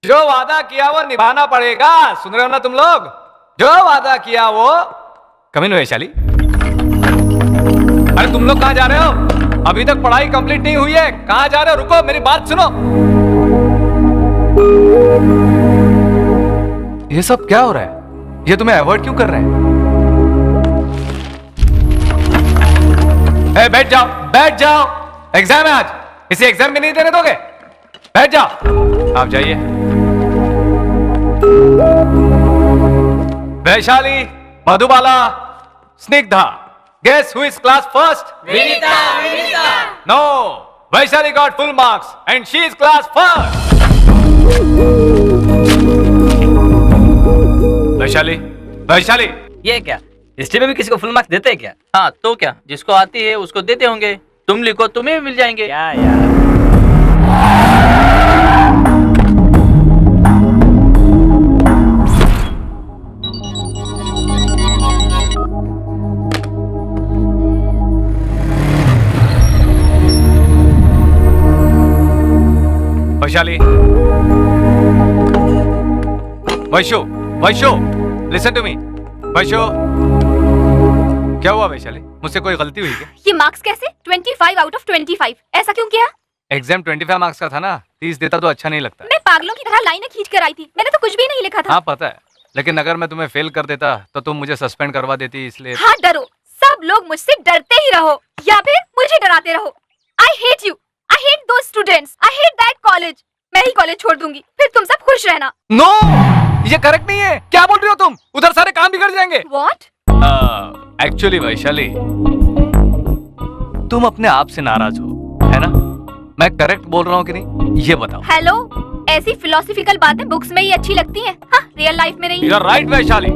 जो वादा किया वो निभाना पड़ेगा, सुन रहे हो ना तुम लोग? जो वादा किया वो। कमीन वैशाली, अरे तुम लोग कहाँ जा रहे हो? अभी तक पढ़ाई कंप्लीट नहीं हुई है, कहाँ जा रहे हो? रुको, मेरी बात सुनो। ये सब क्या हो रहा है? ये तुम्हें अवॉइड क्यों कर रहे हैं? बैठ जाओ, बैठ जाओ, एग्जाम है आज, इसे एग्जाम में नहीं देने दोगे? बैठ जाओ, आप जाइए। Vaishali, Madhubala, Snigdha, guess who is class first? Vinita, Vinita. No, Vaishali got full marks and she is class first. Vaishali, Vaishali, ये क्या हिस्ट्री में भी किसी को फुल मार्क्स देते हैं क्या? हाँ तो क्या, जिसको आती है उसको देते होंगे। तुम लिखो, तुम्हें भी मिल जाएंगे। क्या यार। Vaishali, Vaishu, Vaishu, listen to me. Vaishu, क्या हुआ वैशाली? मुझसे कोई गलती हुई क्या? ये मार्क्स कैसे? 25 आउट ऑफ 25, ऐसा क्यों किया? एग्जाम 25 मार्क्स का था ना, 30 देता तो अच्छा नहीं लगता। मैं पागलों की तरह लाइनें खींच कर आई थी, मैंने तो कुछ भी नहीं लिखा था। हाँ पता है, लेकिन अगर मैं तुम्हें फेल कर देता तो तुम मुझे सस्पेंड करवा देती, इसलिए। हाँ डरो, सब लोग मुझसे डरते ही रहो या फिर मुझे डराते रहो। I hate you, I hate those students, I hate that college. मैं ही कॉलेज छोड़ दूंगी, फिर तुम सब खुश रहना। नो, ये करेक्ट नहीं है। क्या बोल रही हो तुम? उधर सारे काम बिगड़ जाएंगे। व्हाट? एक्चुअली वैशाली, तुम अपने आप से नाराज हो, है ना? मैं करेक्ट बोल रहा हूँ कि नहीं, ये बताओ। हेलो, ऐसी फिलोसफिकल बातें बुक्स में ही अच्छी लगती हैं, हाँ, रियल लाइफ में नहीं। यू आर राइट वैशाली,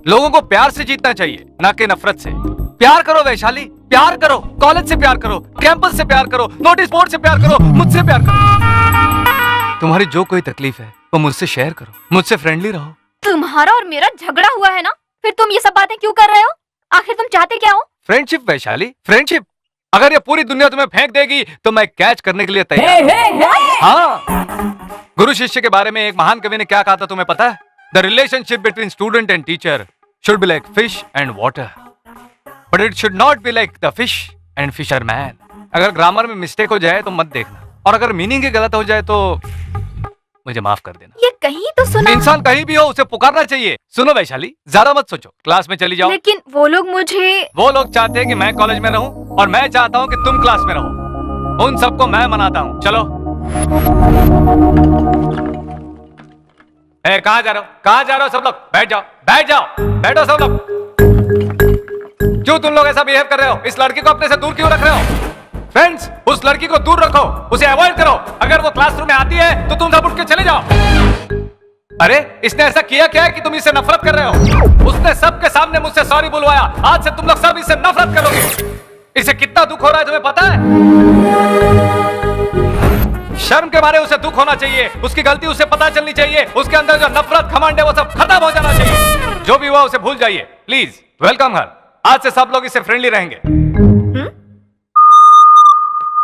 लोगों को प्यार से जीतना चाहिए, ना कि नफरत से। प्यार करो वैशाली, प्यार करो, कॉलेज से प्यार करो, कैंपस से प्यार करो, नोटिस बोर्ड से प्यार करो, मुझसे प्यार करो। तुम्हारी जो कोई तकलीफ है वो मुझसे शेयर करो, मुझसे फ्रेंडली रहो। तुम्हारा और मेरा झगड़ा हुआ है ना, फिर तुम ये सब बातें क्यों कर रहे हो? आखिर तुम चाहते क्या हो? Friendship Vaishali, friendship. अगर ये पूरी दुनिया तुम्हें फेंक देगी तो मैं कैच करने के लिए तैयार हूं। हाँ, गुरु शिष्य के बारे में एक महान कवि ने क्या कहा था तुम्हें पता है? The relationship between student and teacher should be like fish and water, but it should not be like the fish and fisherman. अगर ग्रामर में मिस्टेक हो जाए तो मत देखना, और अगर मीनिंग ही गलत हो जाए तो मुझे माफ कर देना। ये कहीं तो सुना। इंसान कहीं भी हो उसे पुकारना चाहिए। सुनो वैशाली, ज्यादा मत सोचो, क्लास में चली जाओ। लेकिन वो लोग मुझे। वो लोग चाहते हैं कि मैं कॉलेज में रहूं और मैं चाहता हूं कि तुम क्लास में रहो। उन सबको मैं मनाता हूं। चलो। कहाँ जा रहे हो? कहाँ जा रहे हो सब लोग? बैठ जाओ, बैठ जाओ, बैठो सब लोग। क्यों तुम लोग ऐसा बिहेव कर रहे हो? इस लड़की को अपने से दूर क्यों रख रहे हो? फ्रेंड्स, उस लड़की को दूर रखो, उसे अवॉइड करो। अगर वो क्लासरूम में आती है तो तुम सब उठ के चले जाओ। अरे इसने ऐसा किया क्या है कि तुम इससे नफरत कर रहे हो? उसने सबके सामने मुझसे सॉरी बुलवाया। आज से तुम लोग सब इससे नफरत करोगे। इसे कितना दुख हो रहा है तुम्हें पता है? शर्म के मारे उसे दुख होना चाहिए, उसकी गलती उसे पता चलनी चाहिए। उसके अंदर जो नफरत घमंड है वो सब खत्म हो जाना चाहिए। जो भी हुआ उसे भूल जाइए प्लीज। वेलकम हर। आज से सब लोग इससे फ्रेंडली रहेंगे।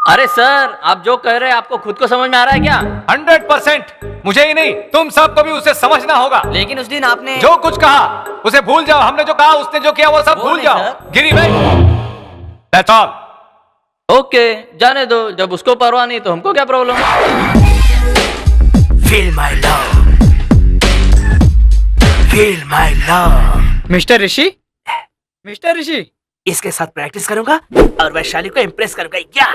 अरे सर, आप जो कह रहे हैं आपको खुद को समझ में आ रहा है क्या? 100%। मुझे ही नहीं, तुम सबको भी उसे समझना होगा। लेकिन उस दिन आपने जो कुछ कहा उसे भूल जाओ। हमने जो कहा, उसने जो किया वो सब भूल जाओ। गिरी भाई, दैट्स ऑल। ओके, जाने दो। जब उसको परवाह नहीं तो हमको क्या problem? Feel my love. Feel my love. Mister Rishi, mister Rishi, इसके साथ प्रैक्टिस करूंगा और वैशाली को इम्प्रेस करूंगा। या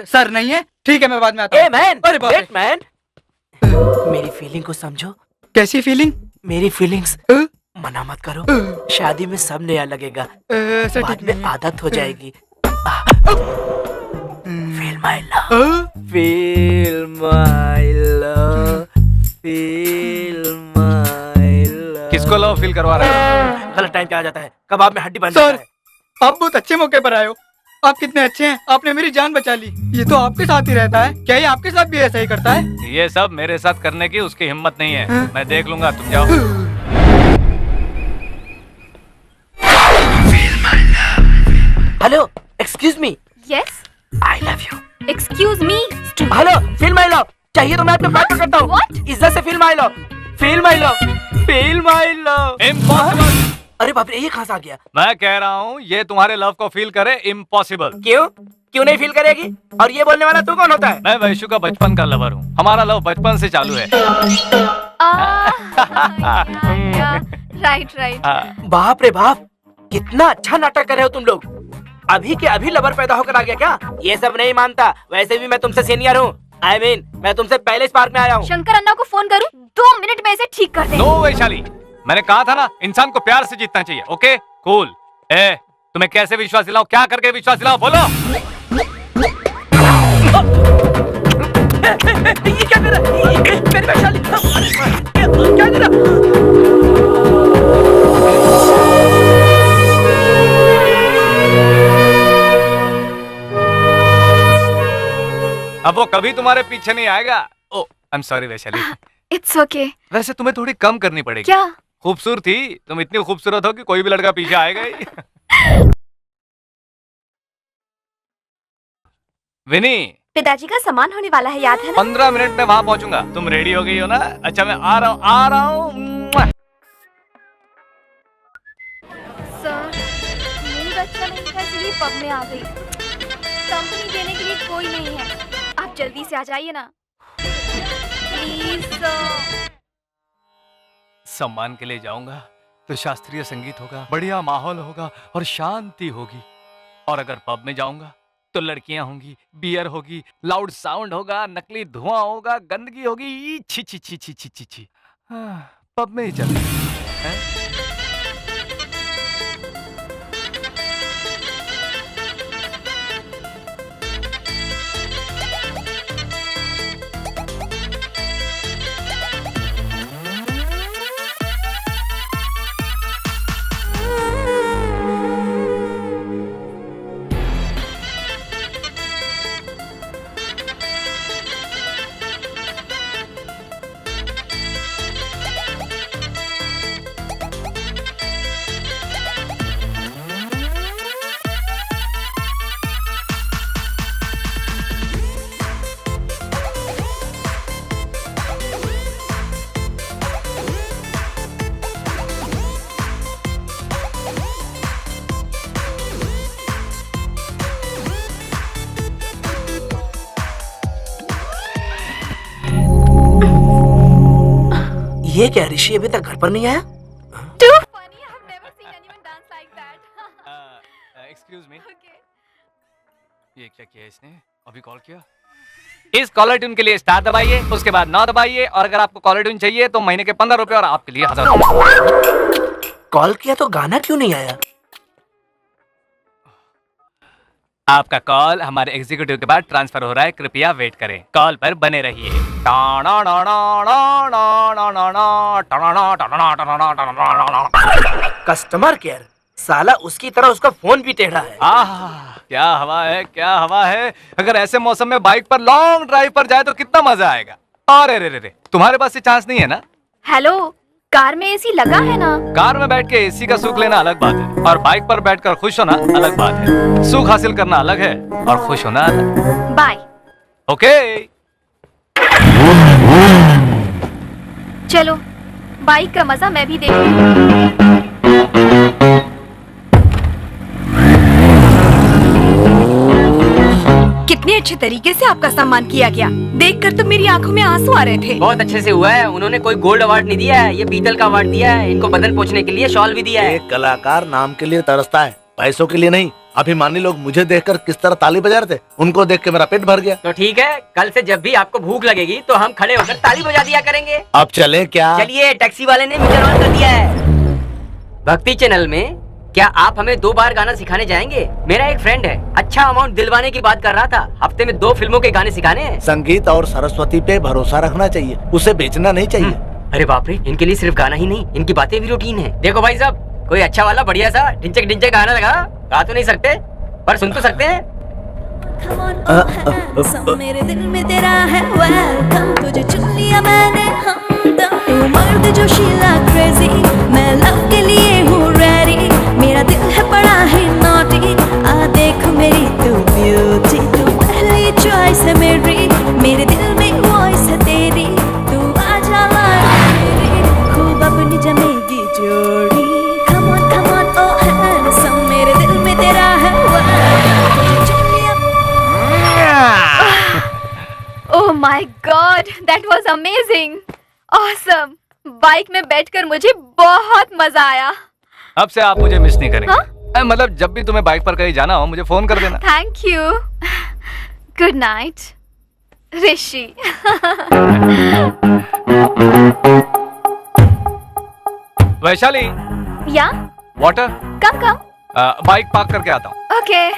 सर नहीं है, ठीक है मैं बाद में आता हूँ। मैन, अरे बाप रे। वेट मैन, मेरी फीलिंग को समझो। कैसी फीलिंग? मेरी फीलिंग्स मना मत करो। शादी में सब नया लगेगा, सर बाद ठीक में नहीं। आदत हो जाएगी। Feel my love, feel my love, feel my love. किसको लव फील करवा रहे हो? गलत टाइम पे आ जाता है, कबाब में हड्डी बन जाता सर, है। आप बहुत अच्छे मौके पर आए हो। आप कितने अच्छे हैं, आपने मेरी जान बचा ली। ये तो आपके साथ ही रहता है, क्या ये आपके साथ भी ऐसा ही करता है? ये सब मेरे साथ करने की उसकी हिम्मत नहीं है। मैं देख लूंगा, तुम जाओ। Hello, excuse me. Yes, I love you. Excuse me. Hello, feel my love. चाहिए तो मैं अपने पैर पकड़ता हूँ। What? इज्जत से feel my low, feel my low, feel my low. Impossible. अरे बाप रे, ये कहाँ से आ गया? मैं कह रहा हूँ ये तुम्हारे लव को फील करे, इम्पॉसिबल। क्यों क्यों नहीं फील करेगी? और ये बोलने वाला तू कौन होता है? मैं वैशु का बचपन का लवर हूँ, हमारा लव बचपन से चालू है। राइट। बाप रे बाप, कितना अच्छा नाटक कर रहे हो तुम लोग। अभी के अभी लवर पैदा होकर आ गया क्या? ये सब नहीं मानता, वैसे भी मैं तुमसे सीनियर हूँ। I mean, मैं तुमसे पहले इस पार्क में आया हूँ। शंकर अन्ना को फोन करूँ? 2 मिनट में इसे ठीक कर दे। नो वैशाली, मैंने कहा था ना इंसान को प्यार से जीतना चाहिए। Okay cool. ए तुम्हें कैसे विश्वास दिलाऊं, क्या करके विश्वास दिलाऊं, बोलो। ये क्या कर रहा है? मेरी वैशाली, क्या कर रहा है? अब वो कभी तुम्हारे पीछे नहीं आएगा। Oh I am sorry Vaishali. It's okay. वैसे तुम्हें थोड़ी कम करनी पड़ेगी। क्या? खूबसूरती, तुम इतनी खूबसूरत हो कि कोई भी लड़का पीछे आएगा ही। विनी, पिताजी का सामान होने वाला है, याद है ना? 15 मिनट में वहां पहुंचूंगा। तुम रेडी हो गई हो ना? अच्छा मैं आ रहा हूँ। सर, मूड अच्छा नहीं था इसलिए पब में आ गई। कंपनी देने के लिए कोई नहीं है, आप जल्दी से आ जाइए ना प्लीज सर। सम्मान के लिए जाऊंगा तो शास्त्रीय संगीत होगा, बढ़िया माहौल होगा और शांति होगी। और अगर पब में जाऊंगा तो लड़कियां होंगी, बियर होगी, लाउड साउंड होगा, नकली धुआं होगा, गंदगी होगी। ई छी छी छी छी छी छी छी। पब में ही चलते हैं। ये क्या ऋषि अभी तक घर पर नहीं आया? Too funny, I have never seen anyone dance like that. Excuse me, Okay. ये क्या किया इसने? अभी कॉल किया। इस कॉलर ट्यून के लिए स्टार दबाइए, उसके बाद 9 दबाइए। और अगर आपको कॉलर ट्यून चाहिए तो महीने के 15 रुपए और आपके लिए 1000 रुपए। कॉल किया तो गाना क्यों नहीं आया? आपका कॉल हमारे एग्जीक्यूटिव के बाद ट्रांसफर हो रहा है, कृपया वेट करें। कॉल पर बने रहिए। कस्टमर केयर, साला उसकी तरह उसका फोन भी टेढ़ा है। आहा, क्या हवा है, क्या हवा है। अगर ऐसे मौसम में बाइक पर लॉन्ग ड्राइव पर जाए तो कितना मजा आएगा। अरे रे रे रे, तुम्हारे पास ये चांस नहीं है ना? हेलो, कार में एसी लगा है ना? कार में बैठ के एसी का सुख लेना अलग बात है और बाइक पर बैठकर खुश होना अलग बात है। सुख हासिल करना अलग है और खुश होना अलग। बाय। ओके चलो, बाइक का मजा मैं भी देखूं। कितने अच्छे तरीके से आपका सम्मान किया गया, देखकर तो मेरी आंखों में आंसू आ रहे थे। बहुत अच्छे से हुआ है। उन्होंने कोई गोल्ड अवार्ड नहीं दिया है, ये पीतल का अवार्ड दिया है। इनको बदन पोंछने के लिए शॉल भी दिया है। एक कलाकार नाम के लिए तरसता है, पैसों के लिए नहीं। अभिमानी लोग मुझे देखकर किस तरह ताली बजा रहे थे, उनको देख के मेरा पेट भर गया। तो ठीक है, कल से जब भी आपको भूख लगेगी तो हम खड़े होकर ताली बजा दिया करेंगे। अब चले क्या? चलिए, टैक्सी वाले ने मीटर ऑन कर दिया है। भक्ति चैनल में क्या आप हमें 2 बार गाना सिखाने जाएंगे? मेरा एक फ्रेंड है, अच्छा अमाउंट दिलवाने की बात कर रहा था। हफ्ते में 2 फिल्मों के गाने सिखाने हैं। संगीत और सरस्वती पे भरोसा रखना चाहिए, उसे बेचना नहीं चाहिए। अरे बाप रे, इनके लिए सिर्फ गाना ही नहीं, इनकी बातें भी रूटीन है। देखो भाई साहब, कोई अच्छा वाला बढ़िया सा ढिंचक ढिंचक गाना लगा। गा तो नहीं सकते पर सुन तो सकते हैं। मेरे दिल में तेरा है वेलकम, तुझे चुन लिया मैंने हमदम। तू मर्द जो शीला क्रेजी, मैं लव के लिए हूँ रेडी। मेरा दिल है बड़ा ही नॉटी, आ देख मेरी तू ब्यूटी। तू पहली चॉइस है मेरी, मेरे दिल में वॉइस है God, that was amazing, awesome. Bike में बैठकर मुझे बहुत मजा आया। अब से आप मुझे मिस नहीं करेंगे। हाँ? मतलब जब भी तुम्हें बाइक पर कहीं जाना हो मुझे फोन कर देना। Thank you. गुड नाइट ऋषि। वैशाली, या वाटर। कम कम। बाइक पार्क करके आता हूँ। Okay.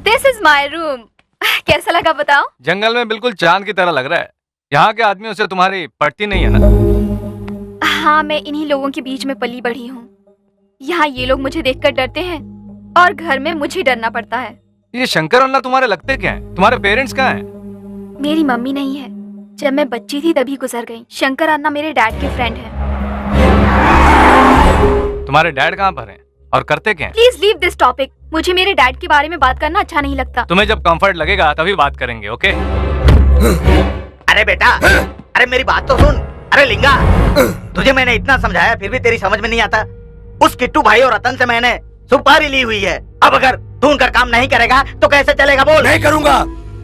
This is my room. कैसा लगा बताओ? जंगल में बिल्कुल चांद की तरह लग रहा है। यहाँ के आदमियों से तुम्हारी पड़ती नहीं है ना? हाँ, मैं इन्हीं लोगों के बीच में पली बढ़ी हूँ। यहाँ ये लोग मुझे देखकर डरते हैं और घर में मुझे डरना पड़ता है। ये शंकर अन्ना तुम्हारे लगते क्या हैं? तुम्हारे पेरेंट्स कहाँ हैं? मेरी मम्मी नहीं है, जब मैं बच्ची थी तभी गुजर गई। शंकर अन्ना मेरे डैड के फ्रेंड हैं। तुम्हारे डैड कहाँ पर हैं और करते क्या हैं? Please leave this topic. मुझे मेरे डैड के बारे में बात करना अच्छा नहीं लगता। तुम्हें जब कंफर्ट लगेगा तभी बात करेंगे, ओके? अरे बेटा, अरे मेरी बात तो सुन। अरे लिंगा, तुझे मैंने इतना समझाया फिर भी तेरी समझ में नहीं आता। उस किट्टू भाई और रतन से मैंने सुपारी ली हुई है। अब अगर तू उनका काम नहीं करेगा तो कैसे चलेगा बोल? नहीं करूंगा।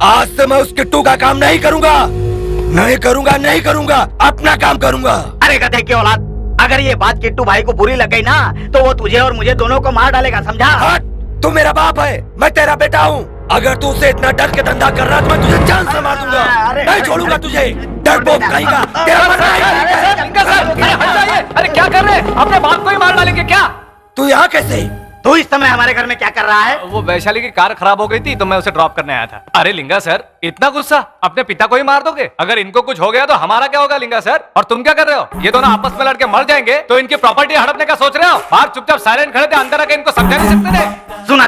आज से मैं उस किट्टू का काम नहीं करूंगा। नहीं करूंगा, नहीं करूंगा, अपना काम करूंगा। अरे गधे की औलाद, अगर ये बात किट्टू भाई को बुरी लग गई ना तो वो तुझे और मुझे दोनों को मार डालेगा, समझा? हट, तू मेरा बाप है, मैं तेरा बेटा हूँ। अगर तू उसे इतना डर के धंधा कर रहा तो मैं तुझे जान से मार दूंगा। नहीं छोड़ूंगा तुझे, डरपोक कहेगा। तेरा मरना है। अरे क्या कर रहे हैं? अपने बाप को ही मार डालेंगे क्या? तू यहाँ कैसे? तू इस समय हमारे घर में क्या कर रहा है? वो वैशाली की कार खराब हो गई थी तो मैं उसे ड्रॉप करने आया था। अरे लिंगा सर, इतना गुस्सा? अपने पिता को ही मार दोगे? अगर इनको कुछ हो गया तो हमारा क्या होगा लिंगा सर? और तुम क्या कर रहे हो? ये दोनों आपस में लड़के मर जाएंगे तो इनकी प्रॉपर्टी हड़पने का सोच रहे हो? बाहर चुपचाप साइलेंट खड़े थे, अंदर आके इनको समझा नहीं सकते थे? सुना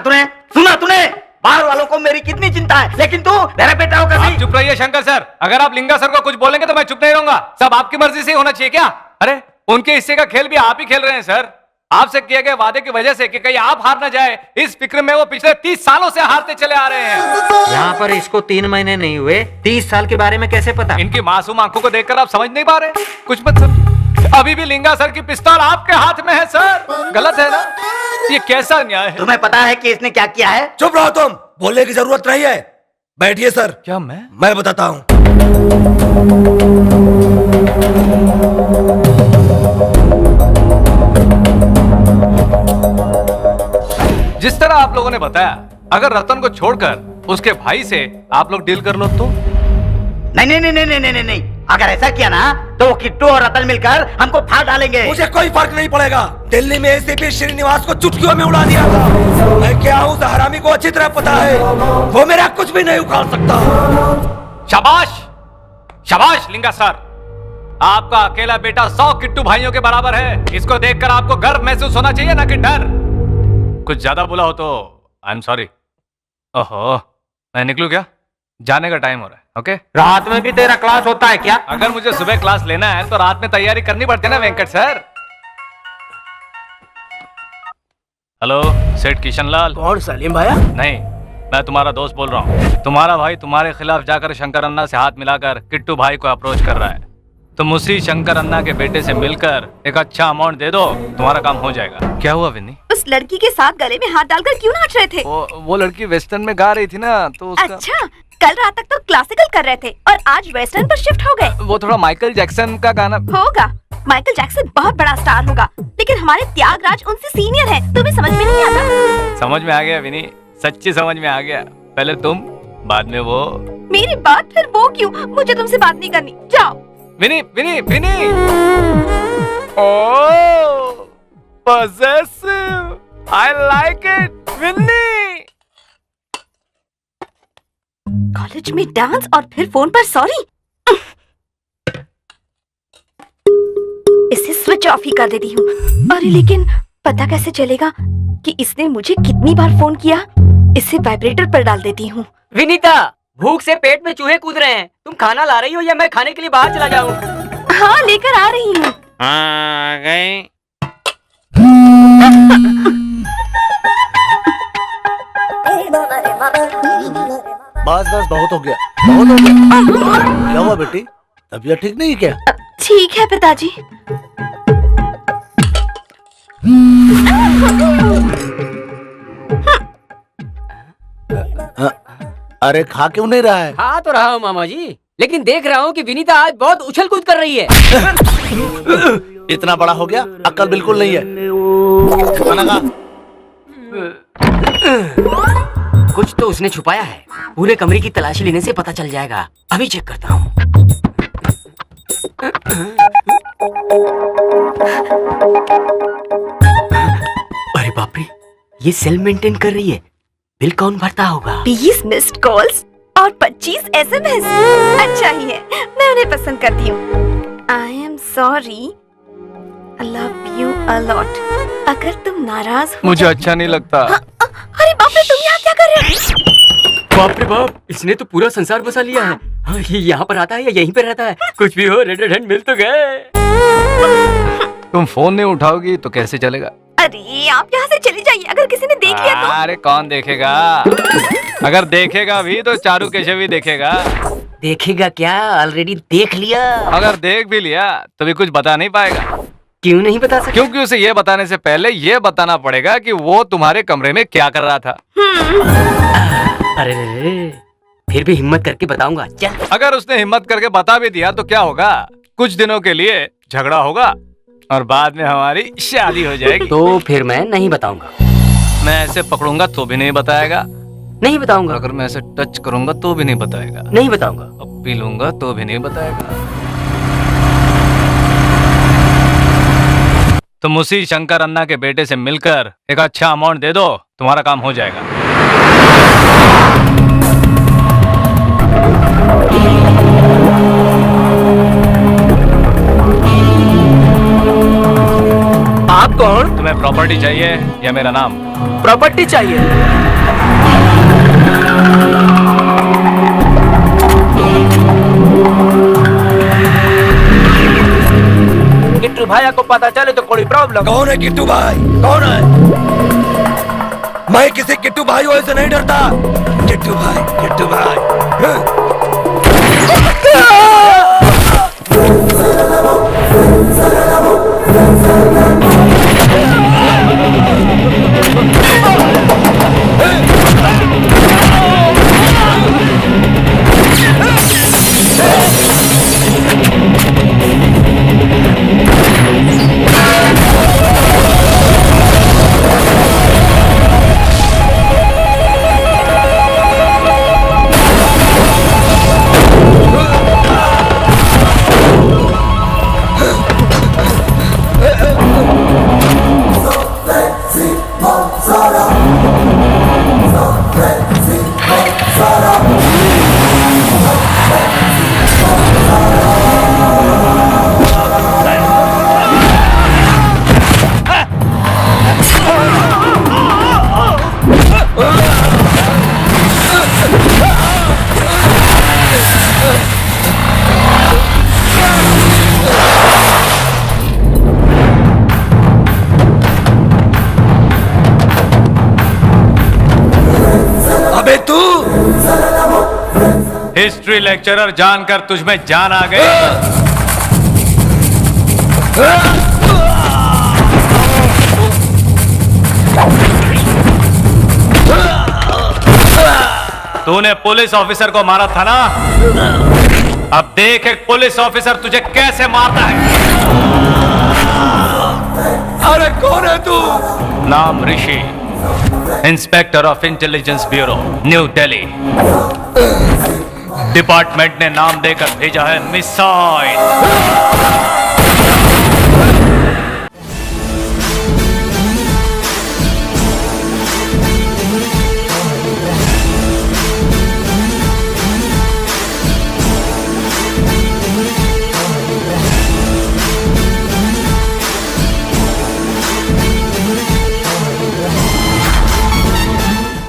तूने? बाहर वालों को मेरी कितनी चिंता है, लेकिन तू मेरा बेटा होकर आप चुप रहिए शंकर सर। अगर आप लिंगा सर को कुछ बोलेंगे तो मैं चुप नहीं रहूंगा। सब आपकी मर्जी से होना चाहिए क्या? अरे उनके हिस्से का खेल भी आप ही खेल रहे हैं सर। आपसे किए गए वादे की वजह से कि कहीं आप हार न जाए, इस फिक्र में वो पिछले 30 सालों से हारते चले आ रहे हैं। यहाँ पर इसको 3 महीने नहीं हुए, 30 साल के बारे में कैसे पता? इनकी मासूम आंखों को देखकर आप समझ नहीं पा रहे? कुछ मत सर, अभी भी लिंगा सर की पिस्तौल आपके हाथ में है सर। गलत है ना? ये कैसा न्याय है? तुम्हें पता है कि इसने क्या किया है? चुप रहो तुम, बोलने की जरूरत नहीं है। बैठिए सर। क्या? मैं बताता हूँ। जिस तरह आप लोगों ने बताया, अगर रतन को छोड़कर उसके भाई से आप लोग डील कर लो तो? नहीं। अगर ऐसा किया ना तो वो किट्टू और रतन मिलकर हमको फाड़ डालेंगे। मुझे कोई फर्क नहीं पड़ेगा। दिल्ली में एसीपी श्रीनिवास को चुटकियों में उड़ा दिया था। मैं क्या हूँ हरामी को अच्छी तरह पता है। वो मेरा कुछ भी नहीं उखाड़ सकता। शाबाश लिंगा सर, आपका अकेला बेटा 100 किट्टू भाइयों के बराबर है। इसको देखकर आपको गर्व महसूस होना चाहिए ना कि डर। कुछ ज्यादा बोला हो तो आई एम सॉरी। ओहो, मैं निकलूं क्या? जाने का टाइम हो रहा है। ओके? रात में भी तेरा क्लास होता है क्या? अगर मुझे सुबह क्लास लेना है तो रात में तैयारी करनी पड़ती है ना वेंकट सर। हेलो, सेठ किशन लाल। कौन? सलीम भाया? नहीं, मैं तुम्हारा दोस्त बोल रहा हूँ। तुम्हारा भाई तुम्हारे खिलाफ जाकर शंकर अन्ना से हाथ मिलाकर किट्टू भाई को अप्रोच कर रहा है। तुम उसी शंकर अन्ना के बेटे से मिलकर एक अच्छा अमाउंट दे दो, तुम्हारा काम हो जाएगा। क्या हुआ विन्नी? उस लड़की के साथ गले में हाथ डालकर क्यों नाच रहे थे? वो लड़की वेस्टर्न में गा रही थी ना तो उसका... अच्छा, कल रात तक तो क्लासिकल कर रहे थे और आज वेस्टर्न पर शिफ्ट हो गए। वो थोड़ा माइकल जैक्सन का गाना होगा। माइकल जैक्सन बहुत बड़ा स्टार होगा, लेकिन हमारे त्यागराज उनसे सीनियर है। तुम्हें समझ में नहीं आता? समझ में आ गया विनी, सच्ची समझ में आ गया। पहले तुम, बाद में वो। मेरी बात फिर वो क्यों? मुझे तुमसे बात नहीं करनी, जाओ। Vini Vini Vini, oh possessive, I like it, Vini. College में डांस और फिर फोन पर सॉरी। इसे स्विच ऑफ ही कर देती हूँ। अरे लेकिन पता कैसे चलेगा कि इसने मुझे कितनी बार फोन किया? इसे वाइब्रेटर पर डाल देती हूँ। विनीता, भूख से पेट में चूहे कूद रहे हैं। तुम खाना ला रही हो या मैं खाने के लिए बाहर चला जाऊँ? हाँ, लेकर आ रही हूँ। आ गई। बस बहुत हो गया, बहुत हो गया। क्या हुआ बेटी, तबीयत ठीक नहीं क्या? ठीक है पिताजी। अरे खा क्यों नहीं रहा है? खा तो रहा हूँ मामा जी, लेकिन देख रहा हूँ कि विनीता आज बहुत उछल कूद कर रही है। इतना बड़ा हो गया, अक्ल बिल्कुल नहीं है। खाना खा। कुछ तो उसने छुपाया है, पूरे कमरे की तलाशी लेने से पता चल जाएगा। अभी चेक करता हूँ। अरे बाप रे, ये सेल मेंटेन कर रही है। बिल कौन भरता होगा? 20 मिस्ड कॉल्स और 25 SMS। अच्छा ही है, मैं उन्हें पसंद करती हूँ। आई am sorry, I love you a lot. अगर तुम नाराज हो मुझे अच्छा नहीं लगता। अरे बाप रे, तुम यहाँ क्या कर रहे हो? बाप रे बाप, इसने तो पूरा संसार बसा लिया है। हाँ, ये यहाँ पर आता है या यहीं पर रहता है? कुछ भी हो, रेड हैंड मिल तो गए। तुम फोन नहीं उठाओगी तो कैसे चलेगा? अरे आप यहाँ से चली जाइए, अगर किसी ने देख लिया तो। अरे कौन देखेगा? अगर देखेगा भी तो चारू केशव भी देखेगा। देखेगा क्या? ऑलरेडी देख लिया। अगर देख भी लिया तो भी कुछ बता नहीं पाएगा। क्यों नहीं बता सकता? क्योंकि उसे ये बताने से पहले ये बताना पड़ेगा कि वो तुम्हारे कमरे में क्या कर रहा था। अरे फिर भी हिम्मत करके बताऊंगा। चल। अगर उसने हिम्मत करके बता भी दिया तो क्या होगा? कुछ दिनों के लिए झगड़ा होगा और बाद में हमारी शादी हो जाएगी। तो फिर मैं नहीं बताऊंगा। मैं ऐसे पकड़ूंगा तो भी नहीं बताएगा। नहीं बताऊंगा। अगर मैं ऐसे टच करूंगा तो भी नहीं बताएगा। नहीं बताऊंगा। अब पी लूंगा तो भी नहीं बताएगा। तुम उसी शंकर अन्ना के बेटे से मिलकर एक अच्छा अमाउंट दे दो, तुम्हारा काम हो जाएगा। आप कौन? तुम्हें प्रॉपर्टी चाहिए या मेरा नाम? प्रॉपर्टी चाहिए। किट्टू भाई को पता चले तो कोई प्रॉब्लम? कौन है किट्टू भाई? कौन है? मैं किसी किट्टू भाई से नहीं डरता। किट्टू भाई, किट्टू भाई। हिस्ट्री लेक्चरर जानकर तुझमें जान आ गई। तूने पुलिस ऑफिसर को मारा था ना? अब देख एक पुलिस ऑफिसर तुझे कैसे मारता है। अरे कौन है तू? नाम Rishi, inspector of intelligence bureau, New Delhi. Department ने नाम देकर भेजा है मिसाइल।